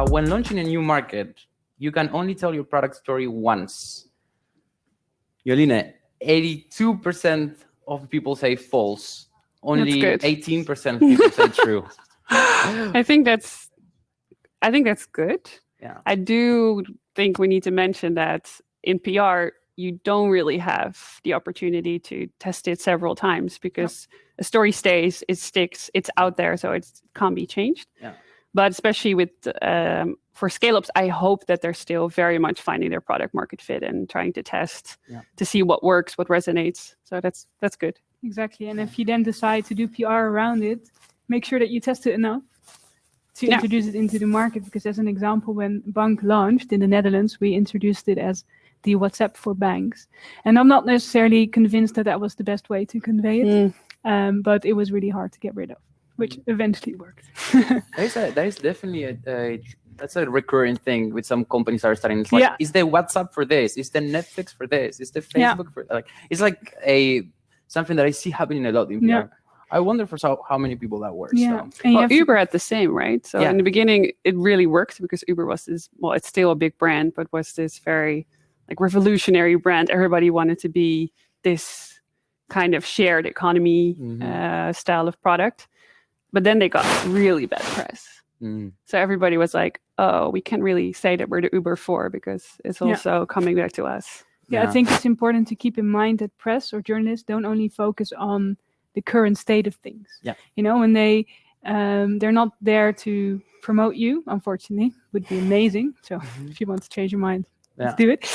When launching a new market, you can only tell your product story once. Joliene, 82% of people say false. Only 18% of people say true. I think that's good. Yeah. I do think we need to mention that in PR, you don't really have the opportunity to test it several times because a story stays, it sticks, it's out there, so it can't be changed. Yeah. But especially with for scale-ups, I hope that they're still very much finding their product market fit and trying to test to see what works, what resonates. So that's good. Exactly. And if you then decide to do PR around it, make sure that you test it enough to introduce it into the market. Because as an example, when Bank launched in the Netherlands, we introduced it as the WhatsApp for banks. And I'm not necessarily convinced that that was the best way to convey it, but it was really hard to get rid of, which eventually worked. That is definitely that's a recurring thing with some companies are starting. It's like, is the WhatsApp for this? Is the Netflix for this? Is the Facebook for like? It's like something that I see happening a lot in PR. Yeah. I wonder for how many people that works. Yeah. So. Well, Uber had the same, right? So in the beginning, it really worked because Uber was this, it's still a big brand, but was this very like revolutionary brand. Everybody wanted to be this kind of shared economy style of product. But then they got really bad press. So everybody was like, oh, we can't really say that we're the Uber for because it's also coming back to us. Yeah, I think it's important to keep in mind that press or journalists don't only focus on the current state of things. Yeah. You know, when they're not there to promote you, unfortunately, would be amazing. So if you want to change your mind, let's do it.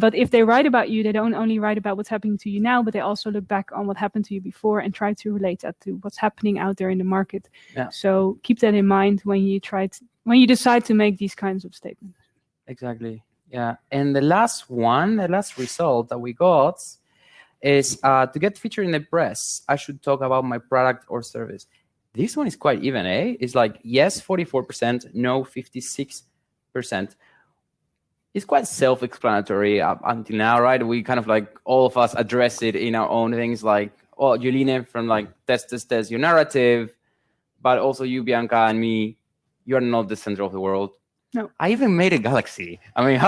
But if they write about you, they don't only write about what's happening to you now, but they also look back on what happened to you before and try to relate that to what's happening out there in the market. Yeah. So keep that in mind when you decide to make these kinds of statements. Exactly. Yeah. And the last result that we got is to get featured in the press, I should talk about my product or service. This one is quite even, eh? It's like yes, 44%, no, 56%. It's quite self-explanatory until now, right? We kind of like all of us address it in our own things like, oh, Joliene from like test your narrative, but also you, Bianca, and me, you're not the center of the world. No. I even made a galaxy. I mean,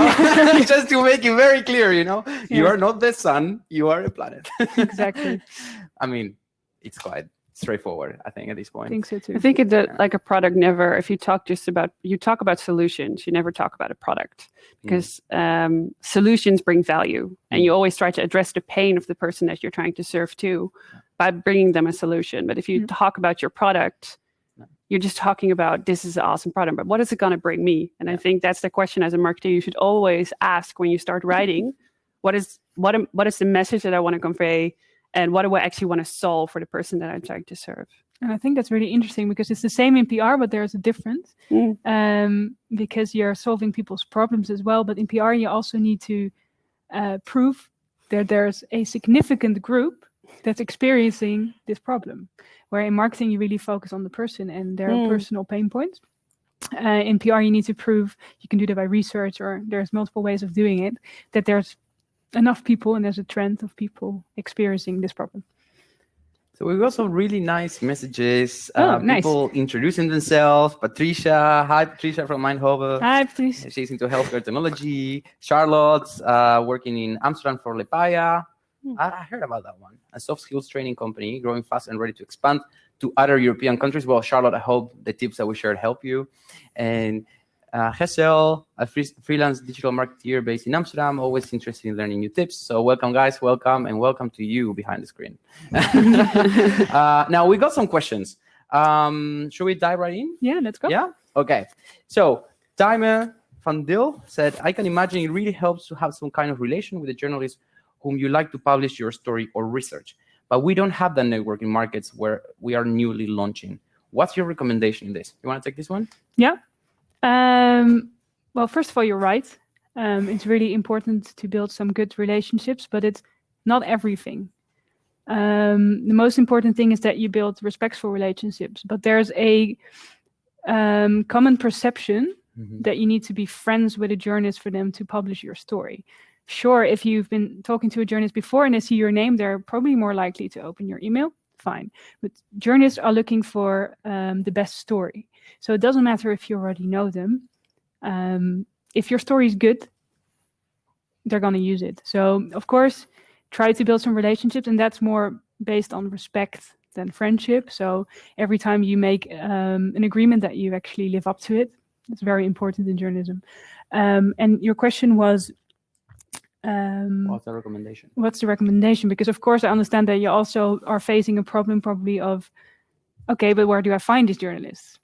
just to make it very clear, you know, you are not the sun, you are a planet. Exactly. I mean, it's quite straightforward, I think, at this point. I think so too. I think like a product never, if you talk about solutions, you never talk about a product because solutions bring value and you always try to address the pain of the person that you're trying to serve too by bringing them a solution. But if you talk about your product, you're just talking about this is an awesome product, but what is it going to bring me? And I think that's the question as a marketer you should always ask when you start writing. What is the message that I want to convey? And what do I actually want to solve for the person that I'm trying to serve? And I think that's really interesting because it's the same in PR, but there's a difference because you're solving people's problems as well. But in PR, you also need to prove that there's a significant group that's experiencing this problem. Where in marketing, you really focus on the person and their personal pain points. In PR, you need to prove, you can do that by research or there's multiple ways of doing it, that there's enough people and there's a trend of people experiencing this problem. So we got some really nice messages. Nice. People introducing themselves. Patricia, hi Patricia from Eindhoven. Hi, Patricia. She's into healthcare technology. Charlotte, working in Amsterdam for Lepaya. I heard about that one. A soft skills training company growing fast and ready to expand to other European countries. Well, Charlotte, I hope the tips that we shared help you. And Hessel, a freelance digital marketeer based in Amsterdam, always interested in learning new tips. So welcome, guys. Welcome, and welcome to you behind the screen. Now, we got some questions. Should we dive right in? Yeah, let's go. Yeah? Okay. So, Time van Dil said, I can imagine it really helps to have some kind of relation with the journalist whom you like to publish your story or research. But we don't have that network in markets where we are newly launching. What's your recommendation in this? You want to take this one? Yeah. Well, first of all, you're right. It's really important to build some good relationships, but it's not everything. The most important thing is that you build respectful relationships. But there's a common perception that you need to be friends with a journalist for them to publish your story. Sure, if you've been talking to a journalist before and they see your name, they're probably more likely to open your email. Fine. But journalists are looking for the best story. So it doesn't matter if you already know them. If your story is good, they're going to use it. So of course, try to build some relationships, and that's more based on respect than friendship. So every time you make an agreement that you actually live up to it. It's very important in journalism. And your question was, what's the recommendation? What's the recommendation? Because of course I understand that you also are facing a problem probably of, okay, but where do I find these journalists?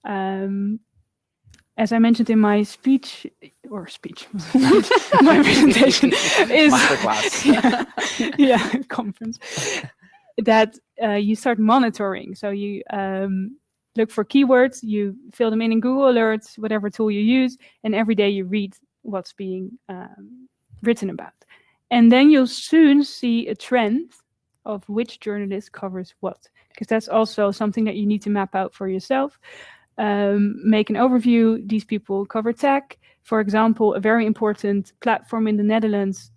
As I mentioned in my speech, my presentation is masterclass. yeah, conference, that you start monitoring. So you look for keywords, you fill them in Google Alerts, whatever tool you use, and every day you read what's being written about. And then you'll soon see a trend of which journalist covers what, because that's also something that you need to map out for yourself. Make an overview. These people cover tech. For example, a very important platform in the Netherlands,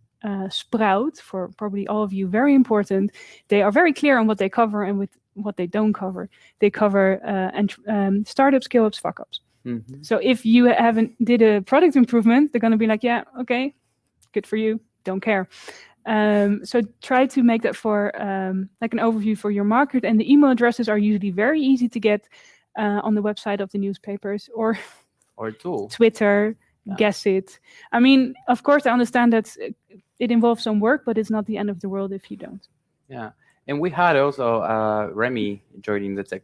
Sprout, for probably all of you, very important. They are very clear on what they cover and with what they don't cover. They cover startups, scale-ups, fuck-ups. Mm-hmm. So if you did a product improvement, they're going to be like, yeah, okay, good for you, don't care. So try to make that for like an overview for your market. And the email addresses are usually very easy to get on the website of the newspapers or tool. Twitter, guess it. I mean, of course, I understand that it involves some work, but it's not the end of the world if you don't. Yeah. And we had also Remy joining the tech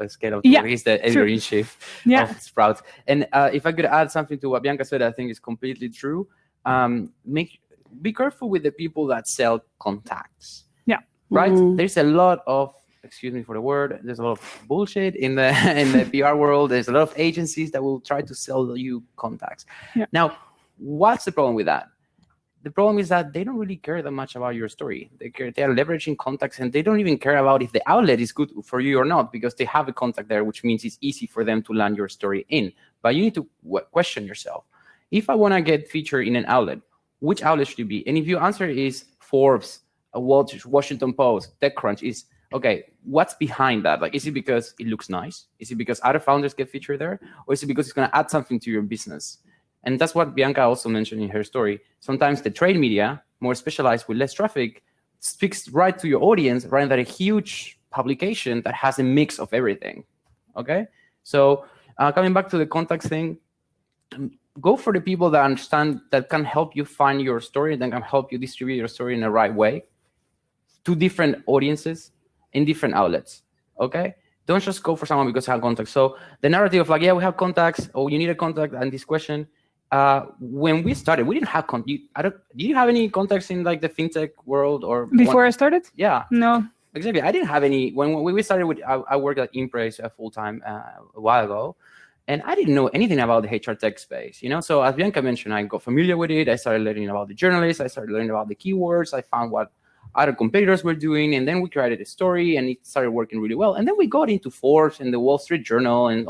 scale of yeah, he's the editor-in-chief of Sprout. And if I could add something to what Bianca said, I think is completely true. Be careful with the people that sell contacts. Yeah. Right? There's a lot of, excuse me for the word, there's a lot of bullshit in the PR world. There's a lot of agencies that will try to sell you contacts. Yeah. Now, what's the problem with that? The problem is that they don't really care that much about your story. They are leveraging contacts, and they don't even care about if the outlet is good for you or not, because they have a contact there, which means it's easy for them to land your story in. But you need to question yourself. If I want to get featured in an outlet, which outlet should it be? And if your answer is Forbes, Washington Post, TechCrunch, is okay, what's behind that? Like, is it because it looks nice? Is it because other founders get featured there? Or is it because it's going to add something to your business? And that's what Bianca also mentioned in her story. Sometimes the trade media, more specialized with less traffic, speaks right to your audience rather than a huge publication that has a mix of everything. Okay? So coming back to the contacts thing, go for the people that understand, that can help you find your story, and that can help you distribute your story in the right way to different audiences in different outlets. Okay? Don't just go for someone because they have contacts. So the narrative of like, yeah, we have contacts, or you need a contact, and this question, when we started, we didn't have did you have any contacts in like the fintech world or before I started? Yeah, no, exactly. I didn't have any when we started. With I worked at Impraise full time a while ago, and I didn't know anything about the HR tech space. You know, so as Bianca mentioned, I got familiar with it. I started learning about the journalists. I started learning about the keywords. I found what other competitors were doing, and then we created a story, and it started working really well. And then we got into Forbes and the Wall Street Journal, and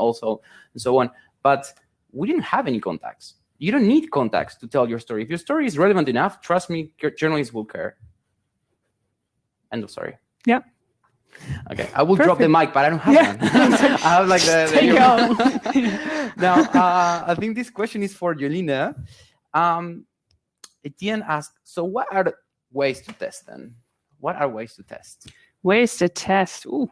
so on. But we didn't have any contacts. You don't need contacts to tell your story. If your story is relevant enough, trust me, journalists will care. End of story. Yeah. Okay, I will drop the mic, but I don't have one. I have like the Now, I think this question is for Joliene. Etienne asked, so what are the ways to test then? What are ways to test? Ways to test. Ooh.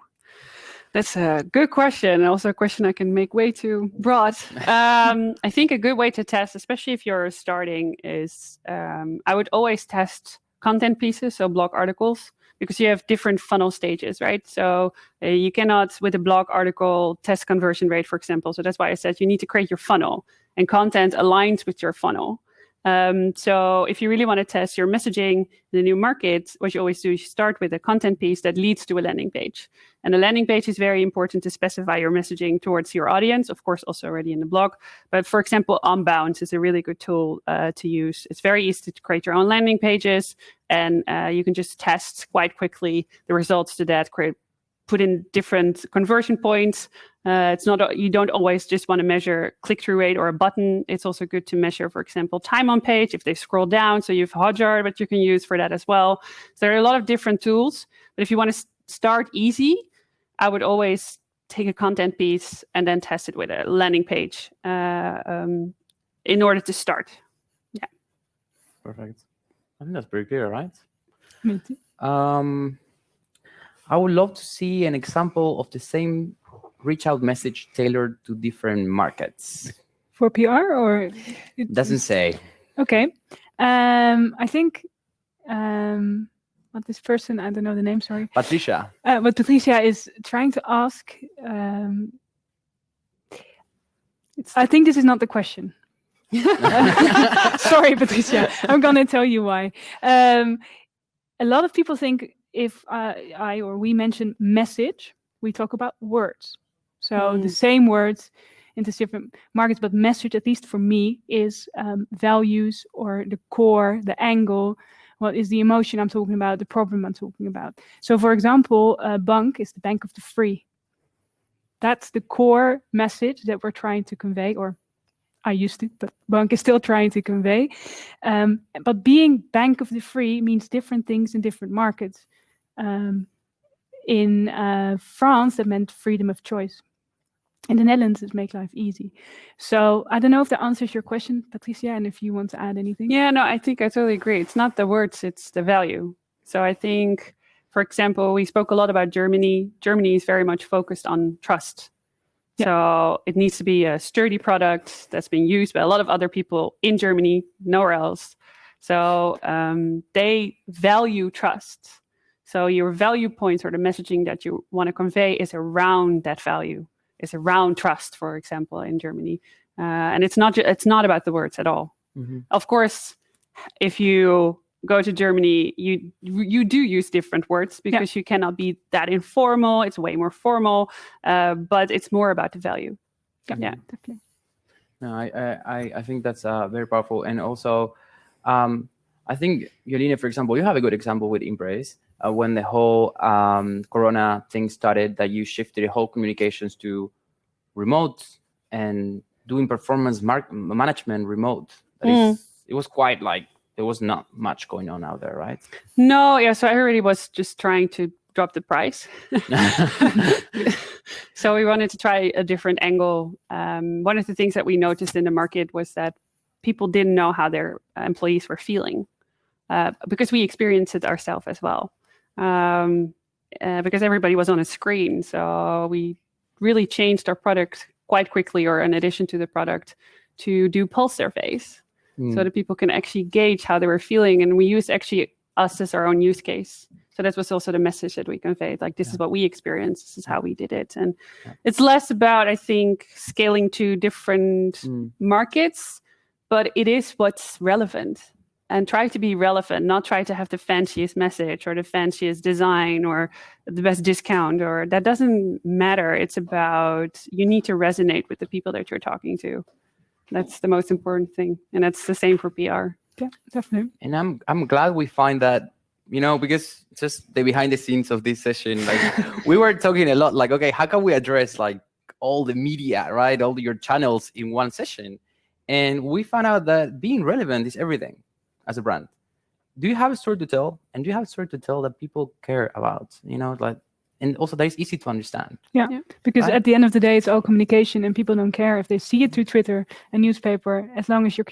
That's a good question. Also a question I can make way too broad. I think a good way to test, especially if you're starting, is I would always test content pieces, so blog articles, because you have different funnel stages, right? So you cannot, with a blog article, test conversion rate, for example. So that's why I said you need to create your funnel, and content aligns with your funnel. So if you really want to test your messaging in the new market, what you always do is you start with a content piece that leads to a landing page. And the landing page is very important to specify your messaging towards your audience, of course, also already in the blog. But for example, Unbound is a really good tool to use. It's very easy to create your own landing pages, and you can just test quite quickly the results to that, put in different conversion points. It's not, you don't always just want to measure click-through rate or a button. It's also good to measure, for example, time on page, if they scroll down. So you have Hotjar, but you can use for that as well. So there are a lot of different tools. But if you want to start easy, I would always take a content piece and then test it with a landing page in order to start. Yeah. Perfect. I think that's pretty clear, right? Me too. I would love to see an example of the same reach out message tailored to different markets. For PR or? It doesn't say. Okay. I think what this person, I don't know the name, sorry. Patricia. What Patricia is trying to ask, I think this is not the question. Sorry, Patricia. I'm going to tell you why. A lot of people think if I or we mention message, we talk about words. So the same words into different markets, but message, at least for me, is values or the core, the angle. What is the emotion I'm talking about, the problem I'm talking about. So for example, bank is the bank of the free. That's the core message that we're trying to convey, or I used to, but bank is still trying to convey. But being bank of the free means different things in different markets. In France, that meant freedom of choice. In the Netherlands, it's make life easy. So I don't know if that answers your question, Patricia, and if you want to add anything. Yeah, no, I think I totally agree. It's not the words, it's the value. So I think, for example, we spoke a lot about Germany. Germany is very much focused on trust. Yeah. So it needs to be a sturdy product that's being used by a lot of other people in Germany, nowhere else. So they value trust. So your value points or the messaging that you want to convey is around that value. Is around trust, for example, in Germany, and it's not about the words at all. Mm-hmm. Of course, if you go to Germany, you do use different words because you cannot be that informal. It's way more formal, but it's more about the value. Mm-hmm. Yeah, definitely. No, I think that's very powerful, and also I think Joliene, for example, you have a good example with Impraise. When the whole Corona thing started, that you shifted the whole communications to remote and doing performance management remote. It was quite like there was not much going on out there, right? No, yeah. So everybody was just trying to drop the price. So we wanted to try a different angle. One of the things that we noticed in the market was that people didn't know how their employees were feeling because we experienced it ourselves as well. Because everybody was on a screen. So we really changed our product quite quickly, or in addition to the product, to do pulse surveys so that people can actually gauge how they were feeling. And we used actually us as our own use case. So that was also the message that we conveyed. Like, this is what we experienced. This is how we did it. And it's less about, I think, scaling to different markets, but it is what's relevant. And try to be relevant, not try to have the fanciest message or the fanciest design or the best discount, or that doesn't matter. It's about, you need to resonate with the people that you're talking to. That's the most important thing. And that's the same for PR. Yeah, definitely. And I'm glad we find that, because just the behind the scenes of this session, like we were talking a lot, like, okay, how can we address like all the media, right? All your channels in one session. And we found out that being relevant is everything. As a brand, do you have a story to tell? And do you have a story to tell that people care about? And also that is easy to understand. Yeah. Because at the end of the day, it's all communication, and people don't care if they see it through Twitter, a newspaper, as long as you're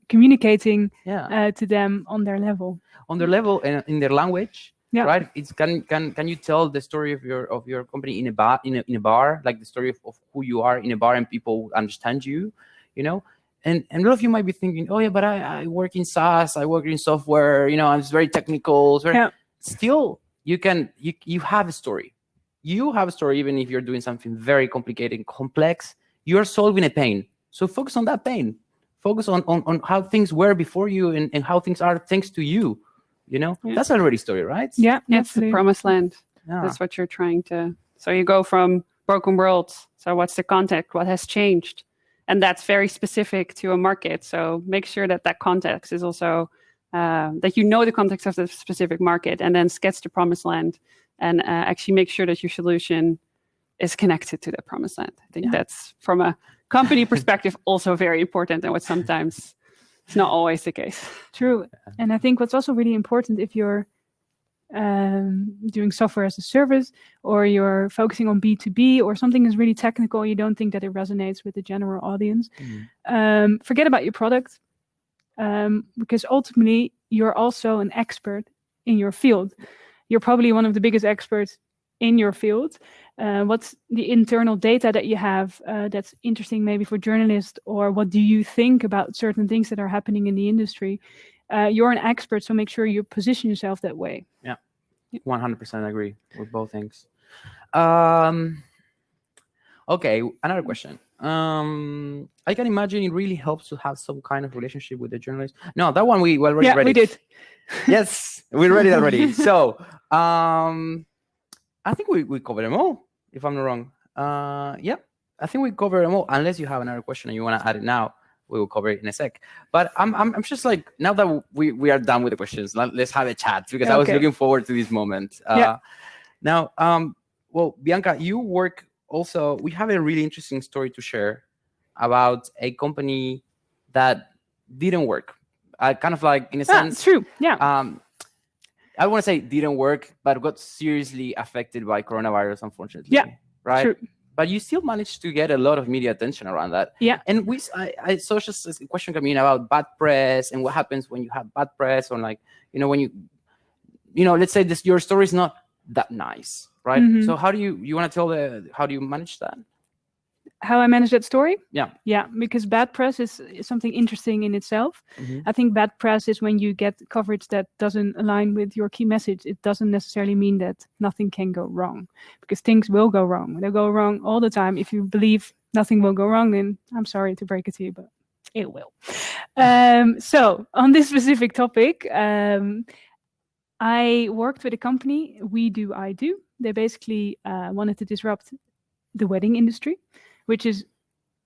communicating to them on their level. On their level and in their language. Yeah. Right. It's can you tell the story of your company in a bar, like the story of who you are in a bar, and people understand you, And a lot of you might be thinking, oh yeah, but I work in SaaS, I work in software, I'm very technical. Still, you have a story. You have a story, even if you're doing something very complicated and complex. You're solving a pain. So focus on that pain. Focus on how things were before you and how things are thanks to you. That's already story, right? Yeah, it's the promised land. Yeah. That's what you're trying to. So you go from broken worlds. So what's the context? What has changed? And that's very specific to a market. So make sure that context is also, that you know the context of the specific market, and then sketch the promised land and actually make sure that your solution is connected to that promised land. I think that's, from a company perspective, also very important, and what sometimes it's not always the case. True. And I think what's also really important, if you're doing software as a service, or you're focusing on B2B, or something is really technical, you don't think that it resonates with the general audience, forget about your product, because ultimately you're also an expert in your field. You're probably one of the biggest experts in your field. What's the internal data that you have that's interesting maybe for journalists, or what do you think about certain things that are happening in the industry? You're an expert, so make sure you position yourself that way. Yeah, 100% agree with both things. Okay, another question. I can imagine it really helps to have some kind of relationship with the journalist. No, that one we already read. We did. Yes, we read it already. So I think we covered them all, if I'm not wrong. Yeah, I think we covered them all. Unless you have another question and you want to add it now, we will cover it in a sec. But I'm just like, now that we are done with the questions, let's have a chat, because I was looking forward to this moment. Now, well, Bianca, you work also. We have a really interesting story to share about a company that didn't work. Kind of like, in a sense, true. Yeah. I want to say didn't work, but got seriously affected by coronavirus, unfortunately. Yeah, right. True. But you still managed to get a lot of media attention around that. Yeah. And I saw just a question coming in about bad press and what happens when you have bad press, or like, when you let's say your story is not that nice, right? So how do you want to tell how do you manage that? How I manage that story? Yeah, because bad press is something interesting in itself. I think bad press is when you get coverage that doesn't align with your key message. It doesn't necessarily mean that nothing can go wrong, because things will go wrong. They'll go wrong all the time. If you believe nothing will go wrong, then I'm sorry to break it to you, but it will. So on this specific topic, I worked with a company, We Do, I Do. They basically wanted to disrupt the wedding industry, which is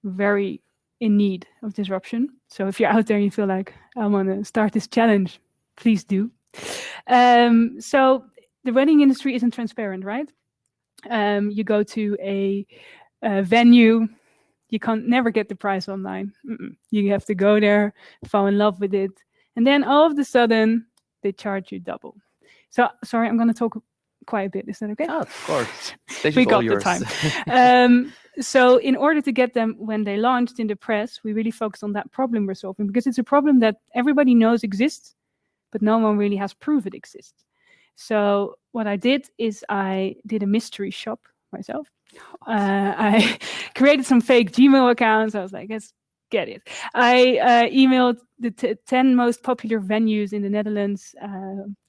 very in need of disruption. So if you're out there and you feel like, I want to start this challenge, please do. So the wedding industry isn't transparent, right? You go to a venue, you can't never get the price online. You have to go there, fall in love with it. And then all of a sudden, they charge you double. So, sorry, I'm going to talk quite a bit. Is that okay? Oh, of course. We got the time. So in order to get them, when they launched in the press, we really focused on that problem we're solving, because it's a problem that everybody knows exists, but no one really has proof it exists. So what I did is I did a mystery shop myself. I created some fake Gmail accounts. I was like, let's get it. I emailed the 10 most popular venues in the Netherlands,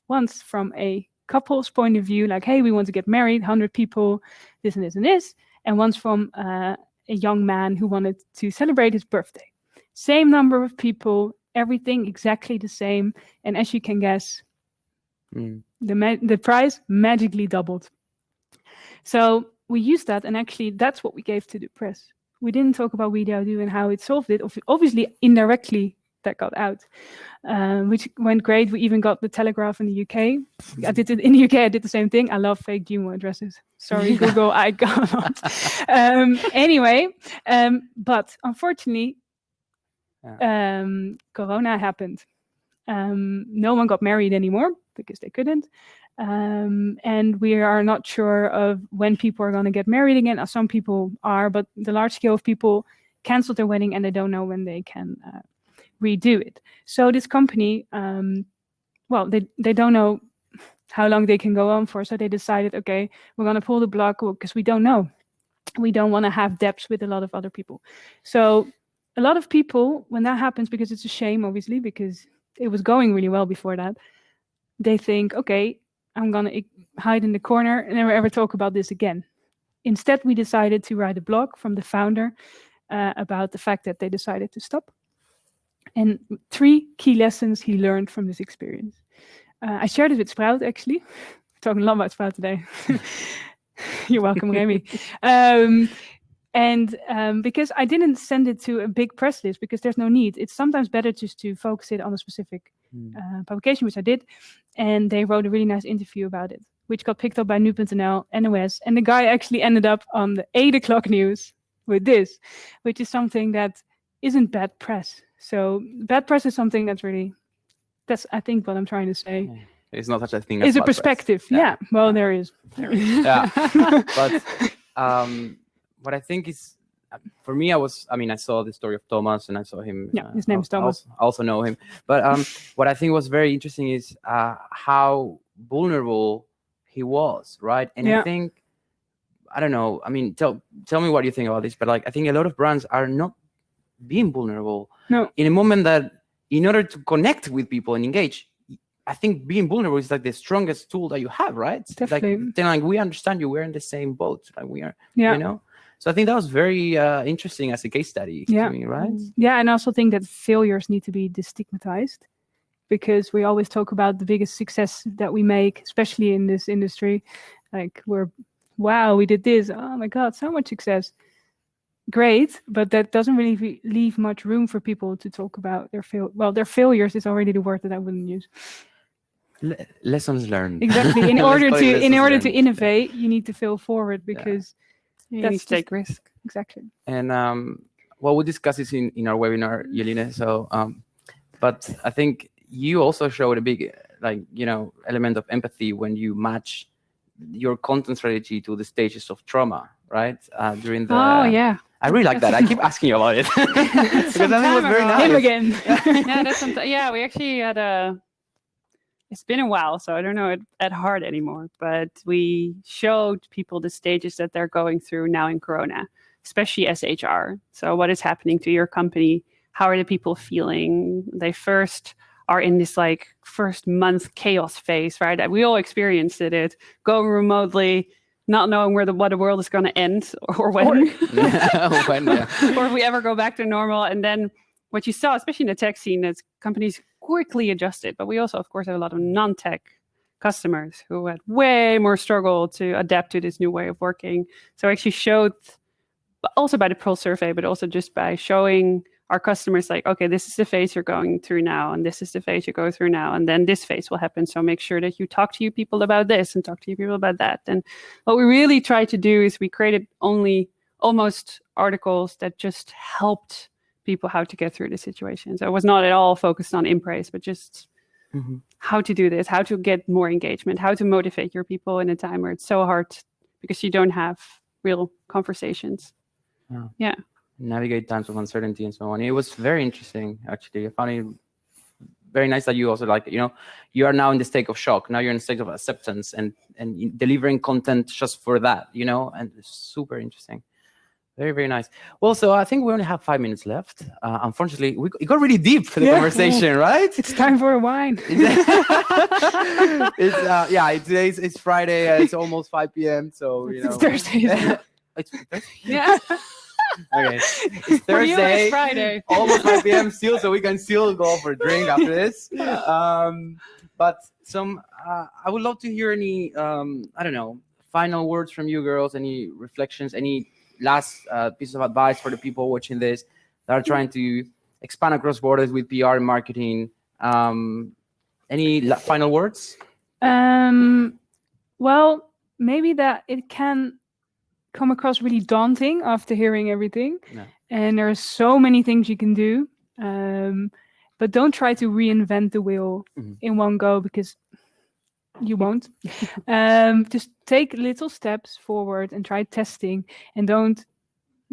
once from a couple's point of view, like, hey, we want to get married, 100 people, this and this and this. And once from a young man who wanted to celebrate his birthday. Same number of people, everything exactly the same. And as you can guess, the price magically doubled. So we used that, and actually that's what we gave to the press. We didn't talk about We Do, I Do and how it solved it. Obviously, indirectly, that got out, which went great. We even got the Telegraph in the UK. I did it in the UK. I did the same thing. I love fake Gmail addresses. Sorry, Google, I got anyway, but unfortunately, Corona happened. No one got married anymore because they couldn't. And we are not sure of when people are going to get married again. Some people are, but the large scale of people canceled their wedding and they don't know when they can redo it. So this company, they don't know how long they can go on for. So they decided, okay, we're going to pull the plug because we don't know. We don't want to have debts with a lot of other people. So a lot of people, when that happens, because it's a shame, obviously, because it was going really well before that, they think, okay, I'm going to hide in the corner and never ever talk about this again. Instead, we decided to write a blog from the founder about the fact that they decided to stop. And 3 key lessons he learned from this experience. I shared it with Zwart, actually. We're talking a lot about Zwart today. You're welcome, Remy. Because I didn't send it to a big press list, because there's no need. It's sometimes better just to focus it on a specific publication, which I did. And they wrote a really nice interview about it, which got picked up by Nu.nl, NOS. And the guy actually ended up on the 8 o'clock news with this, which is something that isn't bad press. So bad press is something that's I think what I'm trying to say. There's not such a thing. It's as a bad press. perspective. Yeah. Well, there is. Yeah, but what I think is, for me, I saw the story of Thomas, and I saw him. Yeah, his name is Thomas. I also know him. But what I think was very interesting is how vulnerable he was, right? And I think, I don't know. I mean, tell me what you think about this. But like, I think a lot of brands are not being vulnerable. No. In a moment that, in order to connect with people and engage, I think being vulnerable is like the strongest tool that you have, right? Definitely. Like, then, like, we understand you. We're in the same boat. Like, we are. Yeah. You know. So I think that was very interesting as a case study to me, right? Yeah, and I also think that failures need to be destigmatized, because we always talk about the biggest success that we make, especially in this industry. Like, wow, we did this. Oh my God, so much success. Great, but that doesn't really leave much room for people to talk about their their failures is already the word that I wouldn't use. Lessons learned. Exactly. In order to innovate, you need to fail forward, because you need to take risk. Exactly. And well, we discussed this in our webinar, Joliene. So, but I think you also showed a big, element of empathy when you match your content strategy to the stages of trauma, right? During the. Oh yeah. I really like that. I keep asking you about it because I think it was very nice. Him again. Yeah, that's we actually had it's been a while, so I don't know it at heart anymore, but we showed people the stages that they're going through now in Corona, especially as HR. So what is happening to your company? How are the people feeling? They first are in this first month chaos phase, right? We all experienced it, going remotely, not knowing what the world is going to end or when, or if we ever go back to normal. And then what you saw, especially in the tech scene, is companies quickly adjusted. But we also, of course, have a lot of non-tech customers who had way more struggle to adapt to this new way of working. So I actually showed, also by the Pulse survey, but also just by showing our customers, okay, this is the phase you're going through now, and this is the phase you go through now, and then this phase will happen. So make sure that you talk to your people about this and talk to your people about that. And what we really tried to do is we created almost articles that just helped people how to get through the situation. So it was not at all focused on Impraise, but just how to do this, how to get more engagement, how to motivate your people in a time where it's so hard because you don't have real conversations. Yeah. Navigate times of uncertainty and so on. It was very interesting, actually. I found it very nice that you also you are now in the state of shock. Now you're in the state of acceptance and delivering content just for that, and it's super interesting. Very, very nice. Well, so I think we only have 5 minutes left. Unfortunately, it got really deep for the conversation, right? It's time for a wine. It's Friday. It's almost 5 p.m. So, It's Thursday. It's Thursday? Yeah. Okay. It's For you, Thursday. it's Friday. Almost 5 p.m. still, so we can still go for a drink after this. But I would love to hear any, final words from you girls, any reflections, any last piece of advice for the people watching this that are trying to expand across borders with PR and marketing. Any final words? Well, maybe that it can come across really daunting after hearing everything. Yeah. And there are so many things you can do. But don't try to reinvent the wheel in one go, because you won't. Just take little steps forward and try testing, and don't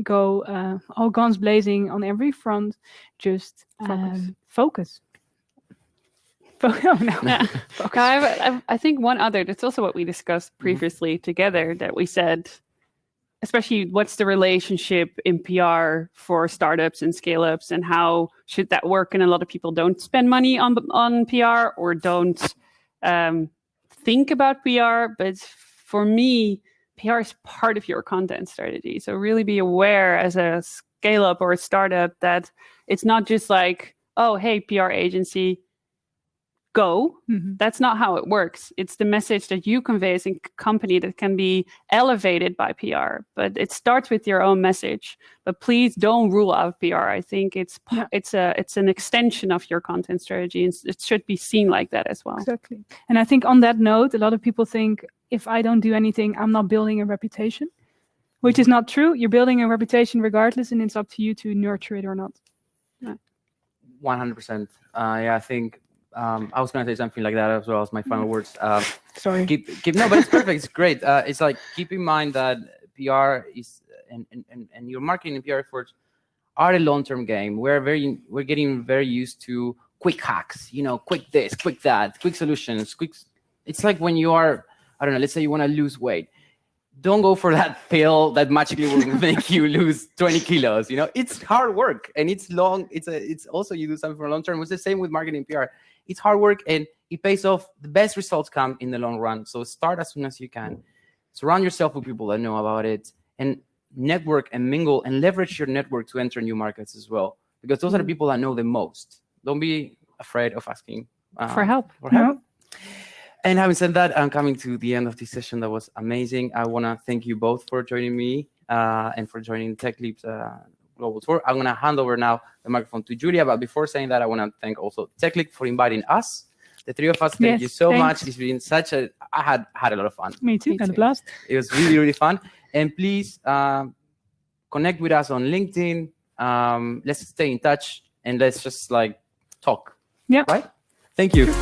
go all guns blazing on every front. Just focus. I think one other, that's also what we discussed previously together, that we said, especially what's the relationship in PR for startups and scale-ups, and how should that work? And a lot of people don't spend money on PR or don't think about PR. But for me, PR is part of your content strategy. So really be aware as a scale-up or a startup that it's not just oh, hey, PR agency, go. That's not how it works. It's the message that you convey as a company that can be elevated by PR, but it starts with your own message. But please don't rule out PR. I think it's an extension of your content strategy, and it should be seen like that as well. Exactly. And I think on that note, a lot of people think, if I don't do anything, I'm not building a reputation, which is not true. You're building a reputation regardless, and it's up to you to nurture it or not. 100%. I think I was going to say something like that as well as my final words. Sorry. No, but it's perfect. It's great. It's like, keep in mind that PR is and your marketing and PR efforts are a long-term game. We're getting very used to quick hacks, quick this, quick that, quick solutions, It's like when you are, I don't know, let's say you want to lose weight. Don't go for that pill that magically will make you lose 20 kilos. It's hard work and it's long. It's also, you do something for a long term. It's the same with marketing PR. It's hard work and it pays off. The best results come in the long run. So start as soon as you can. Surround yourself with people that know about it, and network and mingle and leverage your network to enter new markets as well, because those are the people that know the most. Don't be afraid of asking for help. And having said that, I'm coming to the end of this session. That was amazing. I want to thank you both for joining me and for joining TechLeap's Global Tour. I'm going to hand over now the microphone to Julia. But before saying that, I want to thank also TechLeap for inviting us. The three of us, thank you so much. It's been I had a lot of fun. Me too. Had a blast. It was really, really fun. And please connect with us on LinkedIn. Let's stay in touch and let's just talk. Yeah. Right? Thank you.